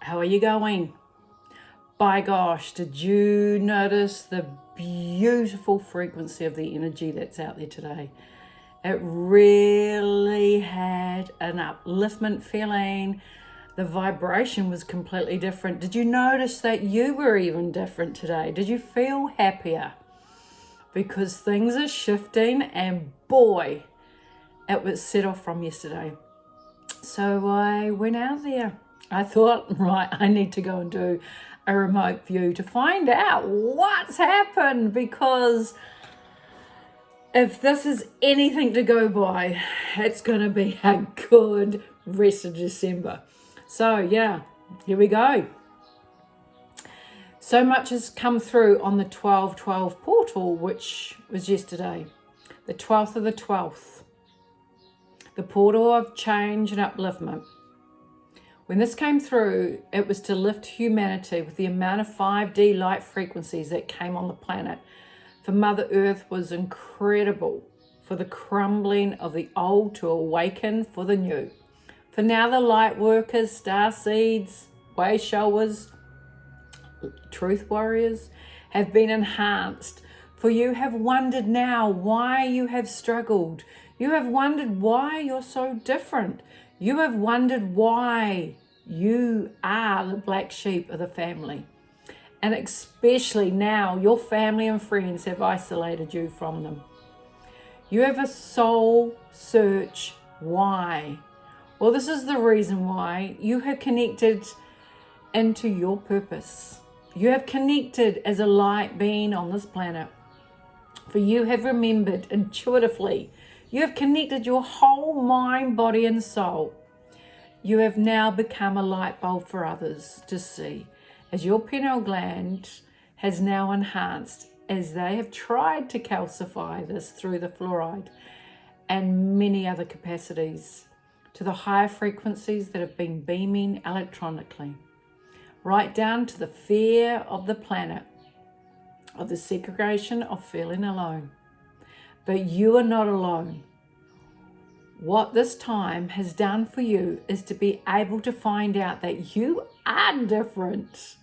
How are you going? By gosh, did you notice the beautiful frequency of the energy that's out there today? It really had an upliftment feeling. The vibration was completely different. Did you notice that you were even different today? Did you feel happier? Because things are shifting, and boy, it was set off from yesterday. So I went out there. I thought, right, I need to go and do a remote view to find out what's happened, because if this is anything to go by, it's going to be a good rest of December. So yeah, here we go. So much has come through on the 12/12 portal, which was yesterday, the 12th of the 12th, the portal of change and upliftment. When this came through, it was to lift humanity with the amount of 5D light frequencies that came on the planet. For Mother Earth was incredible, for the crumbling of the old to awaken for the new. For now the light workers, star seeds, way showers, truth warriors have been enhanced. For you have wondered now why you have struggled. You have wondered why you're so different. You have wondered why you are the black sheep of the family. And especially now, your family and friends have isolated you from them. You have a soul search. Why? Well, this is the reason why. You have connected into your purpose. You have connected as a light being on this planet. For you have remembered intuitively. You have connected your whole mind, body, and soul. You have now become a light bulb for others to see, as your pineal gland has now enhanced, as they have tried to calcify this through the fluoride and many other capacities, to the higher frequencies that have been beaming electronically, right down to the fear of the planet, of the segregation of feeling alone. But you are not alone. What this time has done for you is to be able to find out that you are different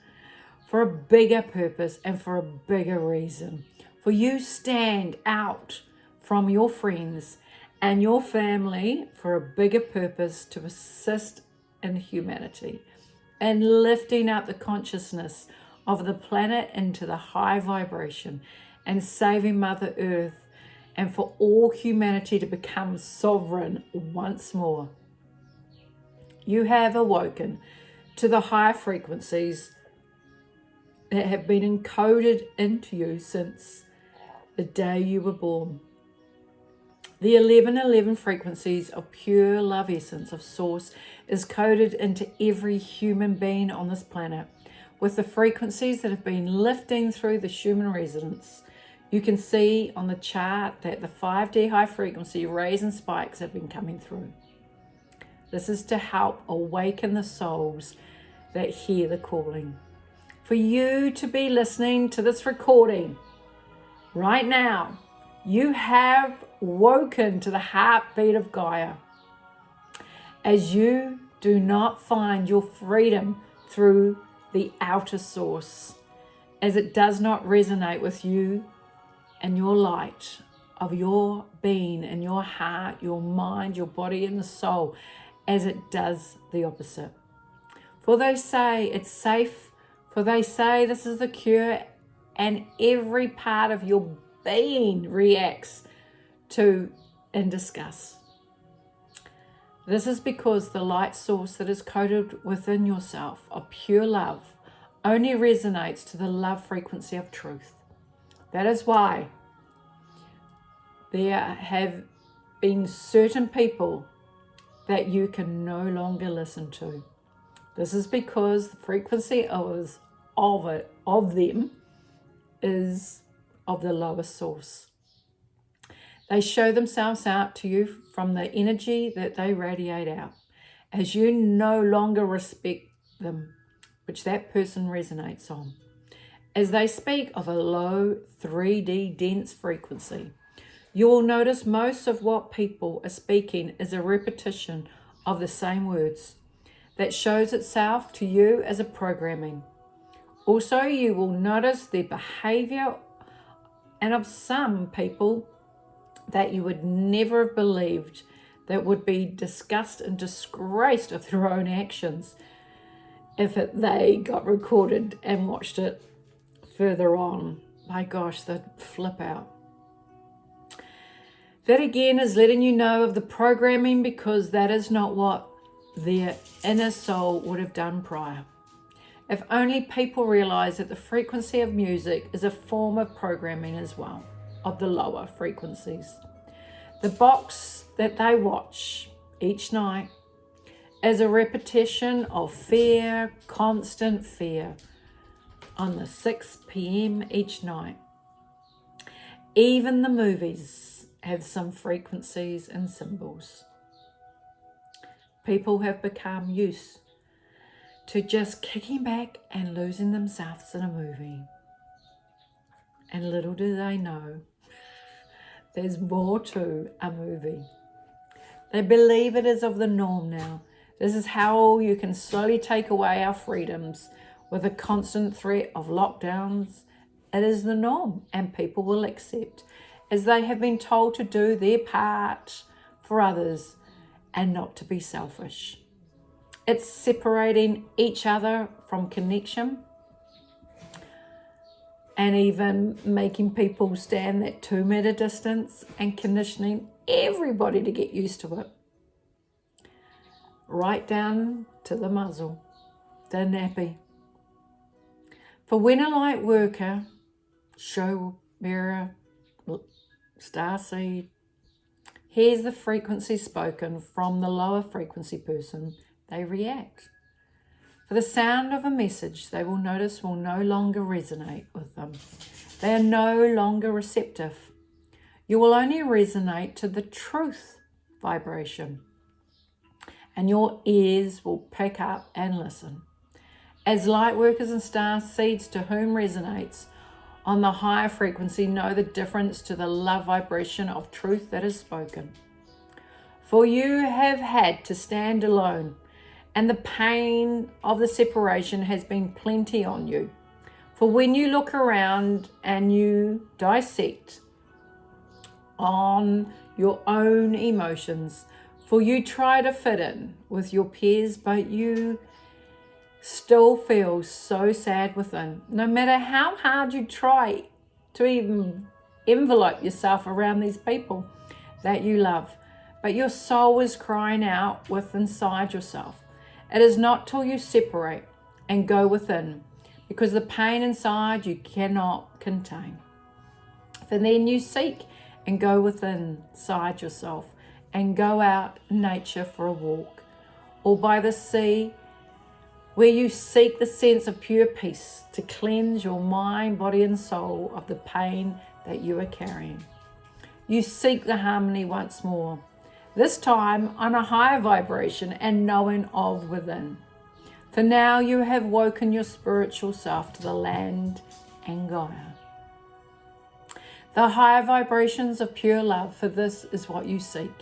for a bigger purpose and for a bigger reason. For you stand out from your friends and your family for a bigger purpose, to assist in humanity and lifting up the consciousness of the planet into the high vibration and saving Mother Earth, and for all humanity to become sovereign once more. You have awoken to the higher frequencies that have been encoded into you since the day you were born. The 1111 frequencies of pure love essence of Source is coded into every human being on this planet, with the frequencies that have been lifting through the Schumann resonance. You can see on the chart that the 5D high frequency rays and spikes have been coming through. This is to help awaken the souls that hear the calling. For you to be listening to this recording right now, you have woken to the heartbeat of Gaia. As you do not find your freedom through the outer source, as it does not resonate with you and your light of your being and your heart, your mind, your body, and the soul, as it does the opposite. For they say it's safe, for they say this is the cure, and every part of your being reacts to in disgust. This is because the light source that is coded within yourself of pure love only resonates to the love frequency of truth. That is why there have been certain people that you can no longer listen to. This is because the frequency of them is of the lowest source. They show themselves out to you from the energy that they radiate out, as you no longer respect them, which that person resonates on. As they speak of a low 3D dense frequency, you will notice most of what people are speaking is a repetition of the same words. that shows itself to you as a programming. Also, you will notice the behavior and of some people that you would never have believed that would be discussed and disgraced of their own actions if they got recorded and watched it further on. My gosh, they'd flip out. That again is letting you know of the programming, because that is not what their inner soul would have done prior. If only people realize that the frequency of music is a form of programming as well, of the lower frequencies. The box that they watch each night is a repetition of fear, constant fear, on the 6 p.m. each night. Even the movies have some frequencies and symbols. People have become used to just kicking back and losing themselves in a movie. And little do they know, there's more to a movie. They believe it is of the norm now. This is how you can slowly take away our freedoms with a constant threat of lockdowns. It is the norm, and people will accept, as they have been told to do their part for others and not to be selfish. It's separating each other from connection, and even making people stand that 2 meter distance and conditioning everybody to get used to it. Right down to the muzzle, the nappy. For when a light worker, show bearer, starseed, hears the frequency spoken from the lower frequency person, they react. For the sound of a message they will notice will no longer resonate with them. They are no longer receptive. You will only resonate to the truth vibration, and your ears will pick up and listen. As light workers and star seeds to whom resonates on the higher frequency know the difference to the love vibration of truth that is spoken. For you have had to stand alone, and the pain of the separation has been plenty on you. For when you look around and you dissect on your own emotions, for you try to fit in with your peers, but you still feel so sad within. No matter how hard you try to even envelope yourself around these people that you love, but your soul is crying out with inside yourself. It is not till you separate and go within, because the pain inside you cannot contain. For then you seek and go within inside yourself and go out in nature for a walk, or by the sea, where you seek the sense of pure peace to cleanse your mind, body, and soul of the pain that you are carrying. You seek the harmony once more, this time on a higher vibration and knowing of within. For now you have woken your spiritual self to the land and Gaia. The higher vibrations of pure love, for this is what you seek.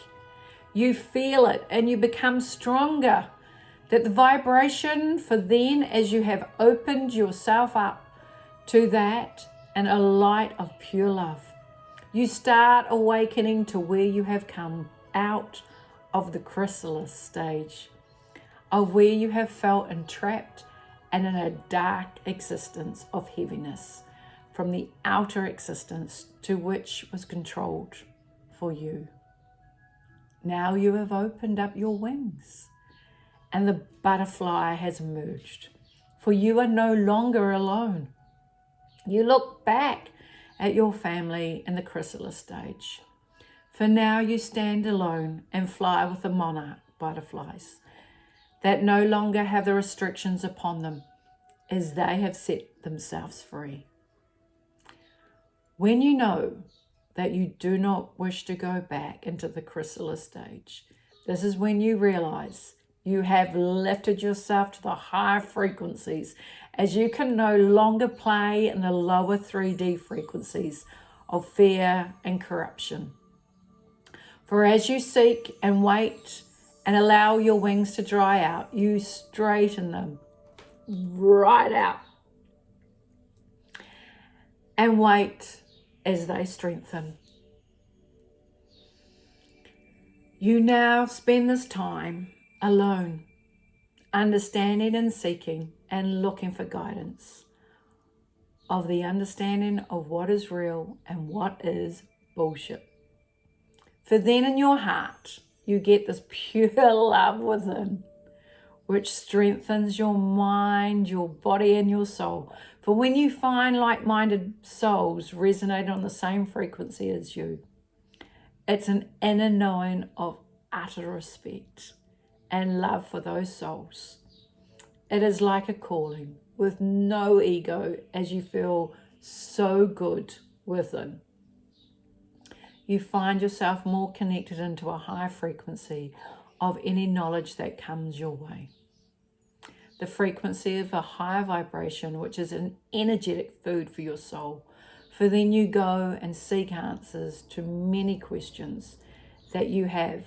You feel it and you become stronger. That the vibration, for then as you have opened yourself up to that and a light of pure love, you start awakening to where you have come out of the chrysalis stage, of where you have felt entrapped and in a dark existence of heaviness from the outer existence to which was controlled for you. Now you have opened up your wings and the butterfly has emerged, for you are no longer alone. You look back at your family in the chrysalis stage. For now you stand alone and fly with the monarch butterflies that no longer have the restrictions upon them, as they have set themselves free. When you know that you do not wish to go back into the chrysalis stage, this is when you realize you have lifted yourself to the higher frequencies, as you can no longer play in the lower 3D frequencies of fear and corruption. For as you seek and wait and allow your wings to dry out. You straighten them right out and wait as they strengthen. You now spend this time alone, understanding and seeking and looking for guidance of the understanding of what is real and what is bullshit. For then in your heart, you get this pure love within, which strengthens your mind, your body, and your soul. For when you find like-minded souls resonate on the same frequency as you, it's an inner knowing of utter respect and love for those souls. It is like a calling with no ego as you feel so good within. You find yourself more connected into a higher frequency of any knowledge that comes your way. The frequency of a higher vibration, which is an energetic food for your soul. For then you go and seek answers to many questions that you have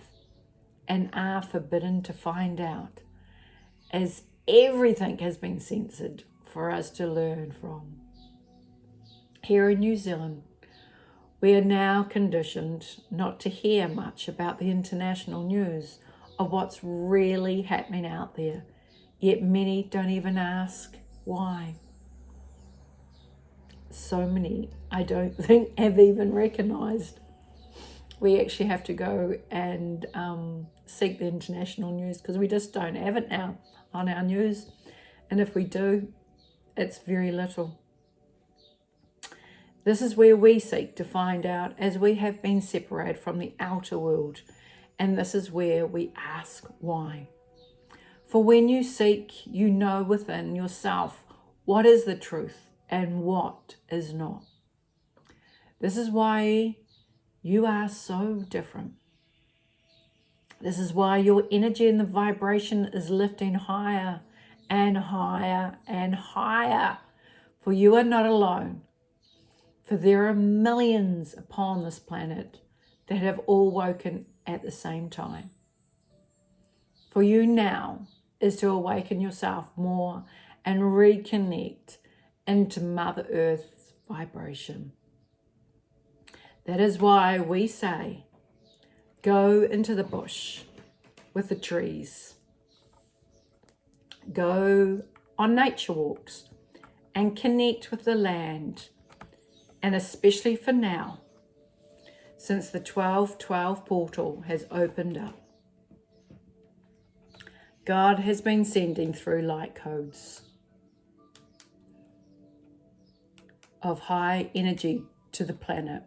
and are forbidden to find out, as everything has been censored for us to learn from. Here in New Zealand, we are now conditioned not to hear much about the international news of what's really happening out there, yet many don't even ask why. So many, I don't think, have even recognised. We actually have to go and seek the international news because we just don't have it now on our news. And if we do, it's very little. This is where we seek to find out, as we have been separated from the outer world. And this is where we ask why. For when you seek, you know within yourself what is the truth and what is not. This is why you are so different. This is why your energy and the vibration is lifting higher and higher and higher. For you are not alone. For there are millions upon this planet that have all woken at the same time. For you now is to awaken yourself more and reconnect into Mother Earth's vibration. That is why we say, go into the bush with the trees. Go on nature walks and connect with the land. And especially for now, since the 1212 portal has opened up, God has been sending through light codes of high energy to the planet.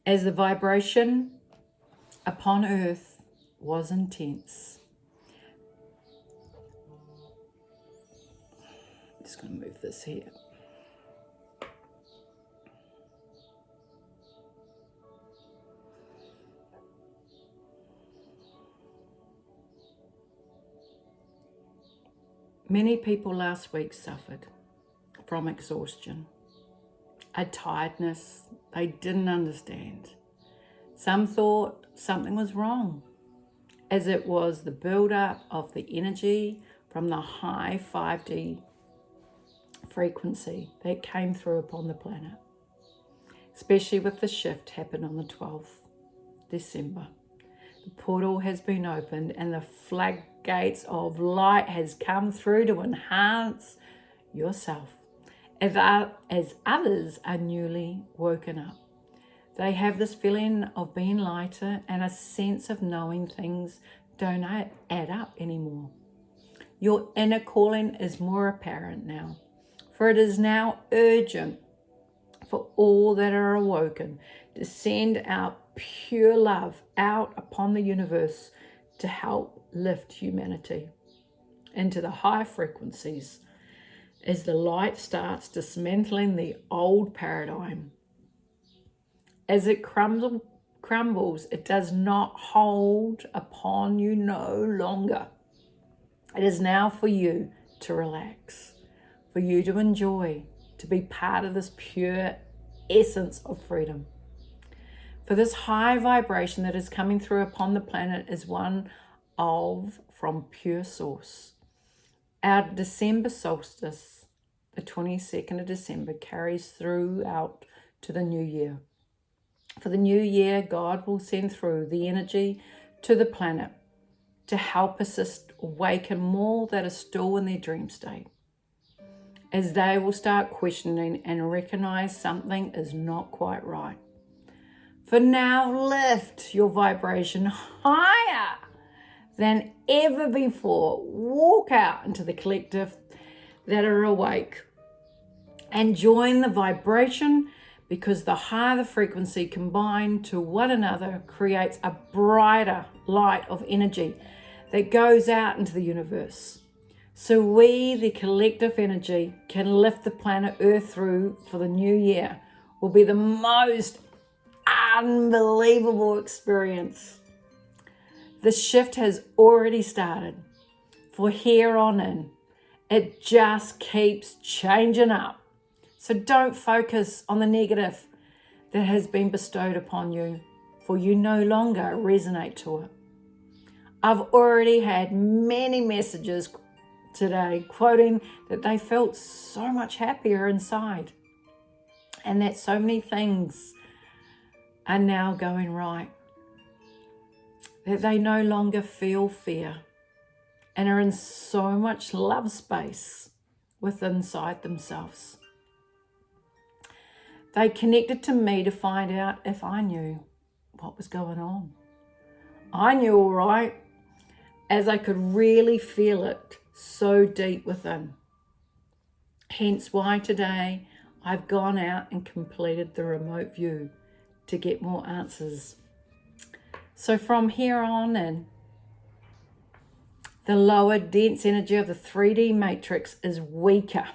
As the vibration upon Earth was intense. I'm just going to move this here. Many people last week suffered from exhaustion, a tiredness they didn't understand. Some thought something was wrong, as it was the build-up of the energy from the high 5D frequency that came through upon the planet, especially with the shift happened on the 12th December. The portal has been opened and the floodgates of light has come through to enhance yourself. As others are newly woken up, they have this feeling of being lighter and a sense of knowing things don't add up anymore. Your inner calling is more apparent now, for it is now urgent for all that are awoken to send out pure love out upon the universe to help lift humanity into the high frequencies as the light starts dismantling the old paradigm. As it crumbles, it does not hold upon you no longer. It is now for you to relax, for you to enjoy, to be part of this pure essence of freedom. For this high vibration that is coming through upon the planet is one from pure source. Our December solstice, the 22nd of December, carries through out to the new year. For the new year, God will send through the energy to the planet to help assist awaken more that are still in their dream state, as they will start questioning and recognize something is not quite right. For now, lift your vibration higher than ever before. Walk out into the collective that are awake and join the vibration, because the higher the frequency combined to one another creates a brighter light of energy that goes out into the universe. So we, the collective energy, can lift the planet Earth through for the new year. Will be the most unbelievable experience. The shift has already started. For here on in, it just keeps changing up. So don't focus on the negative that has been bestowed upon you, for you no longer resonate to it. I've already had many messages today quoting that they felt so much happier inside, and that so many things are now going right, that they no longer feel fear and are in so much love space within inside themselves. They connected to me to find out if I knew what was going on. I knew all right, as I could really feel it so deep within. Hence why today I've gone out and completed the remote view to get more answers. So from here on in, the lower dense energy of the 3D matrix is weaker.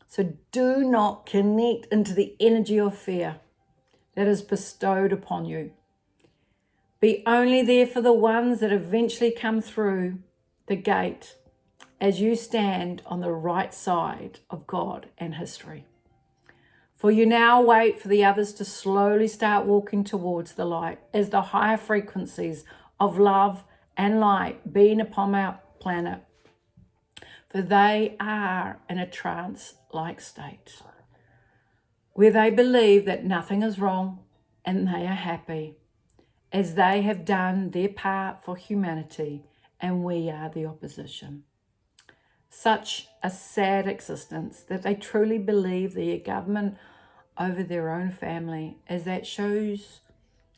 So do not connect into the energy of fear that is bestowed upon you. Be only there for the ones that eventually come through the gate as you stand on the right side of God and history. For you now wait for the others to slowly start walking towards the light as the higher frequencies of love and light beam upon our planet. For they are in a trance-like state where they believe that nothing is wrong and they are happy, as they have done their part for humanity and we are the opposition. Such a sad existence that they truly believe their government over their own family, as that shows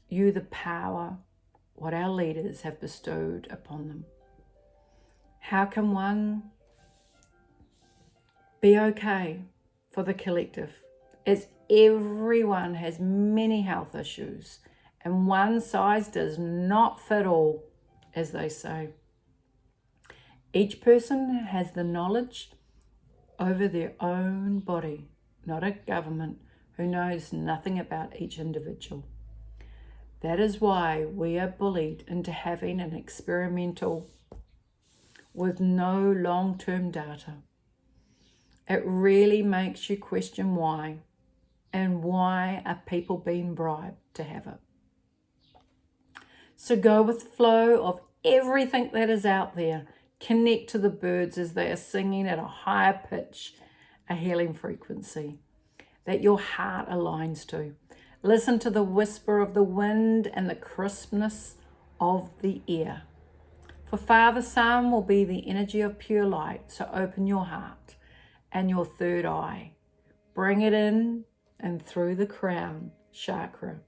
you the power what our leaders have bestowed upon them. How can one be okay for the collective, as everyone has many health issues and one size does not fit all, as they say? Each person has the knowledge over their own body, not a government who knows nothing about each individual. That is why we are bullied into having an experimental with no long-term data. It really makes you question why, and why are people being bribed to have it. So go with the flow of everything that is out there. Connect to the birds as they are singing at a higher pitch, a healing frequency that your heart aligns to. Listen to the whisper of the wind and the crispness of the air. For Father Sun will be the energy of pure light, so open your heart and your third eye. Bring it in and through the crown chakra.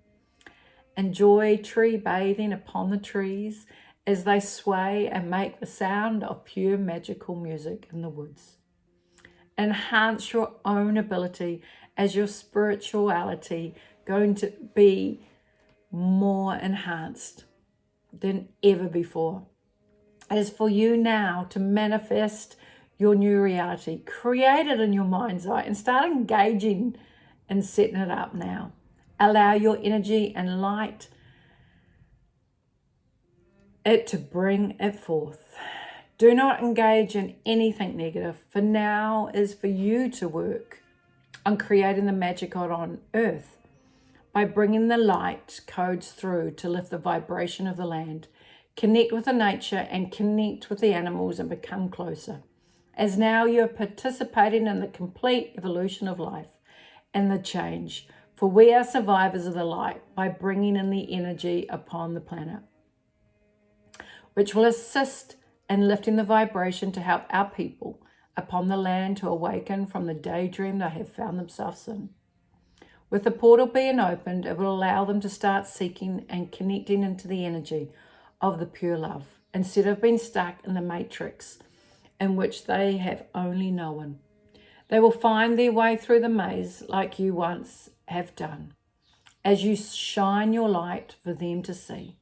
Enjoy tree bathing upon the trees as they sway and make the sound of pure magical music in the woods. Enhance your own ability as your spirituality going to be more enhanced than ever before. It is for you now to manifest your new reality. Create it in your mind's eye and start engaging and setting it up now. Allow your energy and light it to bring it forth. Do not engage in anything negative, for now is for you to work on creating the magic on earth by bringing the light codes through to lift the vibration of the land, connect with the nature and connect with the animals and become closer. As now you're participating in the complete evolution of life and the change, for we are survivors of the light by bringing in the energy upon the planet, which will assist in lifting the vibration to help our people upon the land to awaken from the daydream they have found themselves in. With the portal being opened, it will allow them to start seeking and connecting into the energy of the pure love, instead of being stuck in the matrix in which they have only known. They will find their way through the maze like you once have done, as you shine your light for them to see.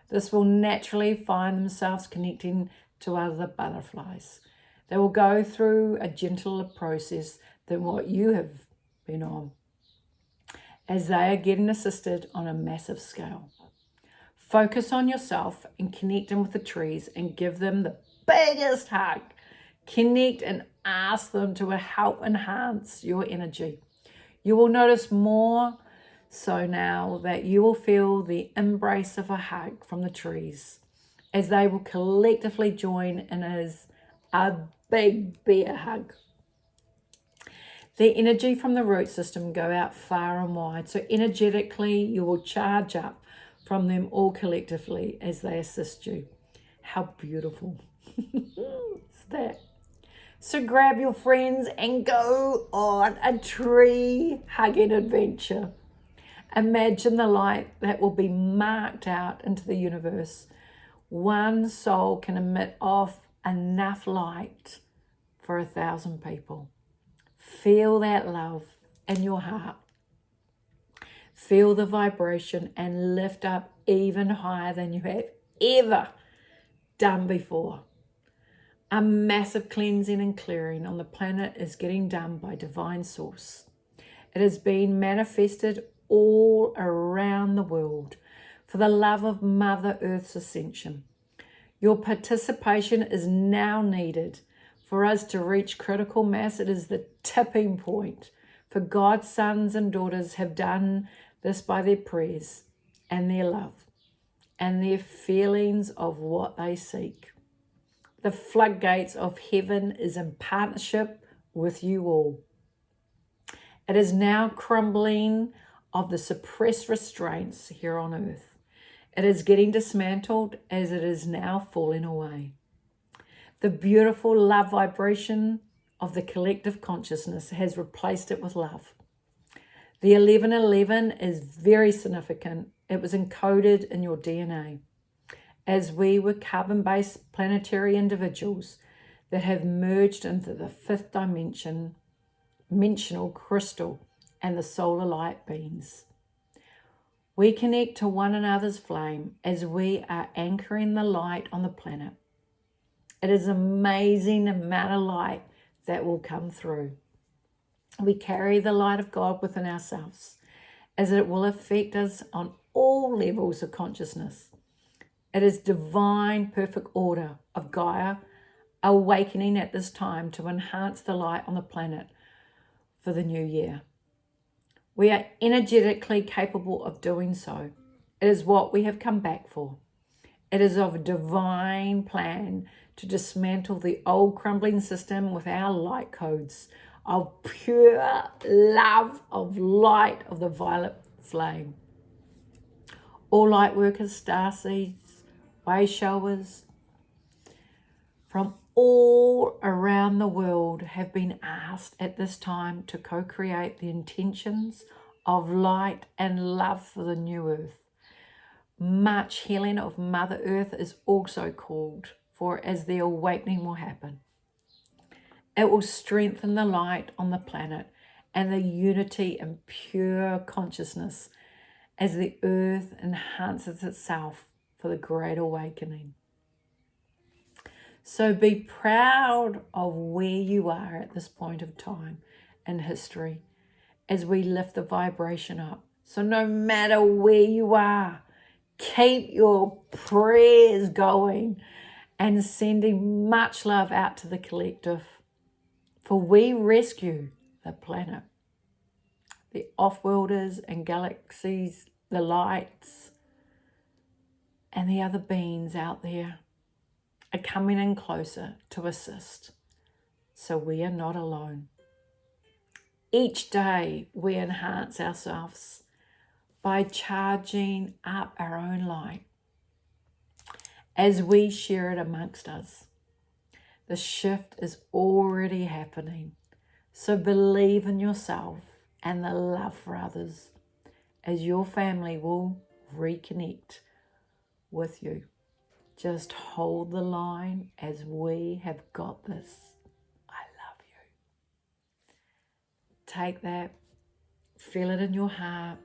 This will naturally find themselves connecting to other butterflies. They will go through a gentler process than what you have been on, as they are getting assisted on a massive scale. Focus on yourself and connecting with the trees and give them the biggest hug. Connect and ask them to help enhance your energy. You will notice more so now that you will feel the embrace of a hug from the trees, as they will collectively join in as a big bear hug. The energy from the root system go out far and wide, so energetically you will charge up from them all collectively as they assist you. How beautiful is that? So grab your friends and go on a tree hugging adventure. Imagine the light that will be marked out into the universe. One soul can emit off enough light for 1,000 people. Feel that love in your heart. Feel the vibration and lift up even higher than you have ever done before. A massive cleansing and clearing on the planet is getting done by divine source. It has been manifested all around the world for the love of Mother Earth's ascension. Your participation is now needed for us to reach critical mass. It is the tipping point, for God's sons and daughters have done this by their prayers and their love and their feelings of what they seek. The floodgates of heaven is in partnership with you all. It is now crumbling of the suppressed restraints here on earth. It is getting dismantled as it is now falling away. The beautiful love vibration of the collective consciousness has replaced it with love. The 1111 is very significant. It was encoded in your DNA, as we were carbon-based planetary individuals that have merged into the fifth dimensional crystal and the solar light beings. We connect to one another's flame as we are anchoring the light on the planet. It is an amazing amount of light that will come through. We carry the light of God within ourselves, as it will affect us on all levels of consciousness. It is divine, perfect order of Gaia awakening at this time to enhance the light on the planet for the new year. We are energetically capable of doing so. It is what we have come back for. It is of a divine plan to dismantle the old crumbling system with our light codes of pure love, of light, of the violet flame. All light workers, starseeds, way showers from all around the world have been asked at this time to co-create the intentions of light and love for the new earth. Much healing of Mother Earth is also called for as the awakening will happen. It will strengthen the light on the planet and the unity and pure consciousness as the earth enhances itself for the great awakening. So be proud of where you are at this point of time in history as we lift the vibration up. So no matter where you are, keep your prayers going and sending much love out to the collective, for we rescue the planet. the off-worlders and galaxies, the lights, and the other beings out there are coming in closer to assist. So we are not alone. Each day we enhance ourselves by charging up our own light as we share it amongst us. The shift is already happening. So believe in yourself and the love for others as your family will reconnect with you. Just hold the line as we have got this. I love you. Take that, feel it in your heart.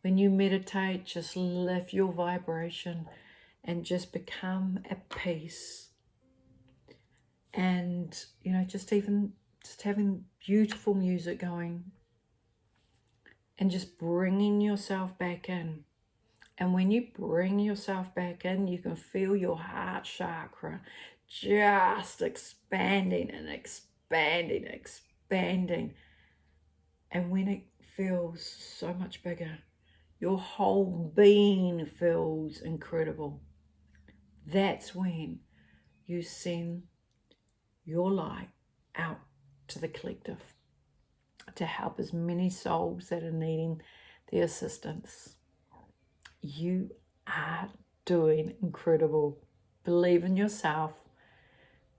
When you meditate, just lift your vibration and just become at peace. And, just having beautiful music going and just bringing yourself back in. And when you bring yourself back in, you can feel your heart chakra just expanding and expanding, expanding. And when it feels so much bigger, your whole being feels incredible. That's when you send your light out to the collective to help as many souls that are needing the assistance. You are doing incredible. Believe in yourself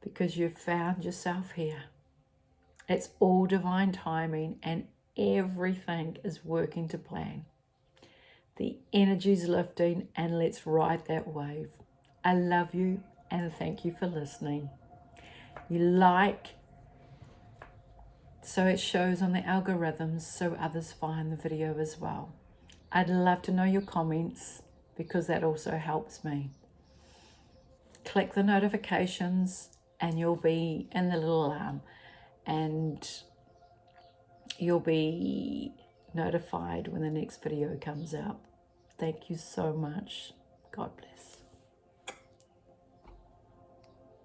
because you've found yourself here. It's all divine timing and everything is working to plan. The energy's lifting and let's ride that wave. I love you and thank you for listening. You like, so it shows on the algorithms so others find the video as well. I'd love to know your comments because that also helps me. Click the notifications and you'll be in the little alarm and you'll be notified when the next video comes out. Thank you so much. God bless.